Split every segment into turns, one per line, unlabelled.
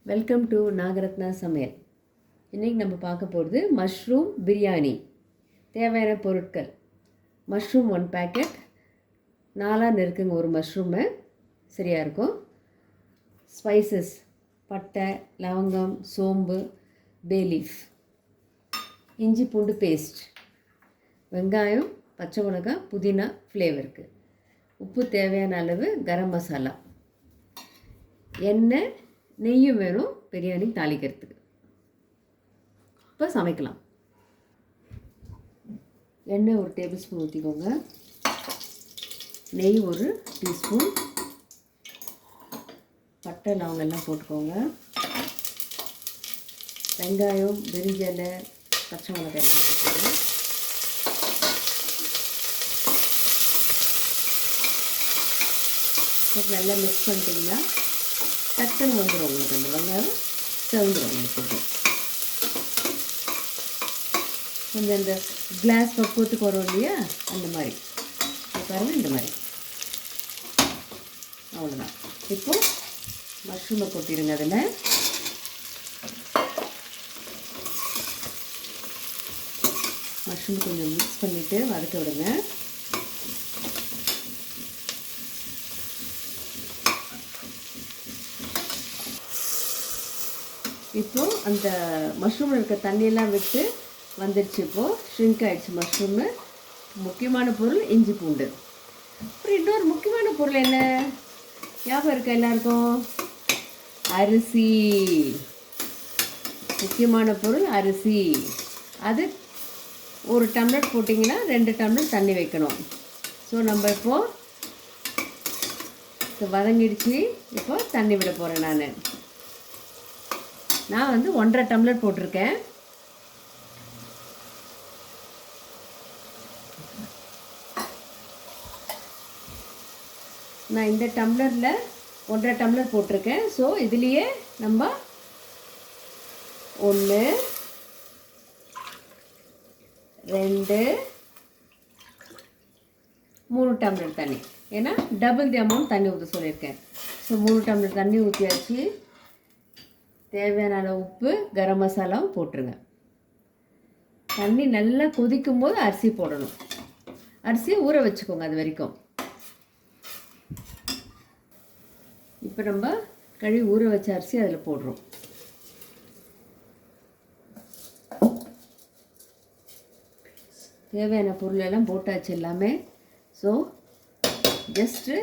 Welcome to Nagarathna சமையல். இன்றைக்கி நம்ம பார்க்க போகிறது மஷ்ரூம் பிரியாணி. தேவையான பொருட்கள்: மஷ்ரூம் 1 பேக்கெட், 4 நெருக்குங்க ஒரு மஷ்ரூமு, சரியாக இருக்கும். ஸ்பைசஸ்: பட்டை, லவங்கம், சோம்பு, பே லீஃப், இஞ்சி பூண்டு பேஸ்ட், வெங்காயம், பச்சை மிளகாய், புதினா ஃப்ளேவருக்கு, உப்பு தேவையான அளவு, கரம் மசாலா, எண்ணெய், நெய்யும் வேணும் பிரியாணி தாளிக்கிறதுக்கு. இப்போ சமைக்கலாம். எண்ணெய் ஒரு டேபிள் ஸ்பூன் ஊற்றிக்கோங்க. நெய் ஒரு டீஸ்பூன், பட்டை லவங்கெல்லாம் போட்டுக்கோங்க. வெங்காயம், பிரிஞ்சலை, பச்சை மிளகாய் எல்லாம் போட்டுக்கோங்க. நல்லா மிக்ஸ் பண்ணிட்டீங்கன்னா டக்குன்னு வந்துடும் உங்களுக்கு. அந்த வெங்காயம் செவந்துடும் உங்களுக்கு. கொஞ்சம் இந்த கிளாஸ் பக்குவத்துக்கு வரும் இல்லையா, அந்த மாதிரி பாருங்கள். இந்த மாதிரி அவ்வளோதான். இப்போது மஷ்ரூமை கொட்டிடுங்க. அதில் மஷ்ரூம் கொஞ்சம் மிக்ஸ் பண்ணிவிட்டு வதக்க விடுங்க. இப்போது அந்த மஷ்ரூமில் இருக்க தண்ணியெல்லாம் விட்டு வந்துடுச்சு. இப்போது ஷ்ரிங்க் ஆகிடுச்சு மஷ்ரூமு. முக்கியமான பொருள் இஞ்சி பூண்டு. அப்புறம் இன்னொரு முக்கியமான பொருள் என்ன ஞாபகம் இருக்கா எல்லாருக்கும்? அரிசி. முக்கியமான பொருள் அரிசி. அது ஒரு டம்ளர் போட்டிங்கன்னா 2 டம்ளர் தண்ணி வைக்கணும். ஸோ நம்ம இப்போது வதங்கிடுச்சு. இப்போ தண்ணி விட போகிறேன். நான் வந்து 1.5 டம்ளர் போட்டிருக்கேன். நான் இந்த டம்ளரில் 1.5 டம்ளர் போட்டிருக்கேன். ஸோ இதுலேயே நம்ம 1, 2, 3 டம்ளர் தண்ணி. ஏன்னா டபுள் தி அமௌண்ட் தண்ணி ஊற்ற சொல்லியிருக்கேன். ஸோ 3 டம்ளர் தண்ணி ஊற்றியாச்சு. தேவையான அளவு உப்பு, கரம் மசாலாவும் போட்டுருங்க. தண்ணி நல்லா கொதிக்கும் போது அரிசி போடணும். அரிசியை ஊற வச்சுக்கோங்க அது வரைக்கும். இப்போ நம்ம கழுவி ஊற வச்ச அரிசி அதில் போடுறோம். தேவையான பொருளெல்லாம் போட்டாச்சு எல்லாமே. ஸோ ஜஸ்ட்டு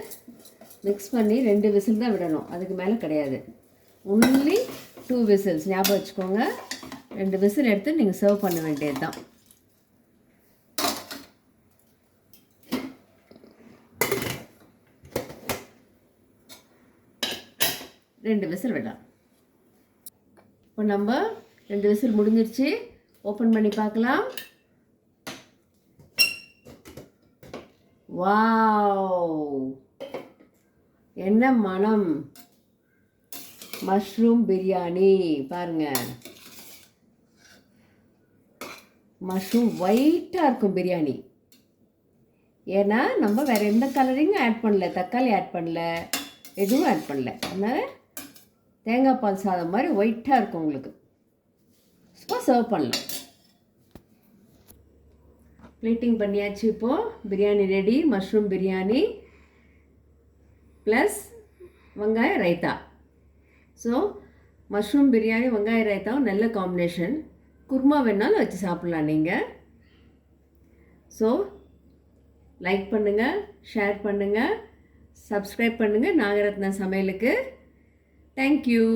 மிக்ஸ் பண்ணி 2 விசில் தான் விடணும், அதுக்கு மேலே கிடையாது. Only 2 whistles. ஞாபகம் வச்சுக்கோங்க. 2 விசில் எடுத்து நீங்கள் சர்வ் பண்ண வேண்டியது தான். ரெண்டு விசில் விடலாம். இப்போ நம்ம 2 விசில் முடிஞ்சிருச்சு. ஓப்பன் பண்ணி பார்க்கலாம். வாவ், என்ன மனம்! மஷ்ரூம் பிரியாணி பாருங்கள். மஷ்ரூம் ஒயிட்டாக இருக்கும் பிரியாணி. ஏன்னா நம்ம வேறு எந்த கலரிங்கும் ஆட் பண்ணல, தக்காளி ஆட் பண்ணல, எதுவும் ஆட் பண்ணல. அதனால் தேங்காய் பால் சாதம் மாதிரி ஒயிட்டாக இருக்கும் உங்களுக்கு. ஸோ சர்வ் பண்ணலாம். பிளேட்டிங் பண்ணியாச்சு. இப்போது biryani ready. Mushroom biryani plus வெங்காய ரைத்தா. ஸோ மஷ்ரூம் பிரியாணி வெங்காய ரைத்தாவும் நல்ல காம்பினேஷன். குருமா வேணாலும் வச்சு சாப்பிட்லாம் நீங்கள். ஸோ லைக் பண்ணுங்கள், ஷேர் பண்ணுங்கள், சப்ஸ்கிரைப் பண்ணுங்கள் நாகரத்னா சமையலுக்கு. தேங்க்யூ.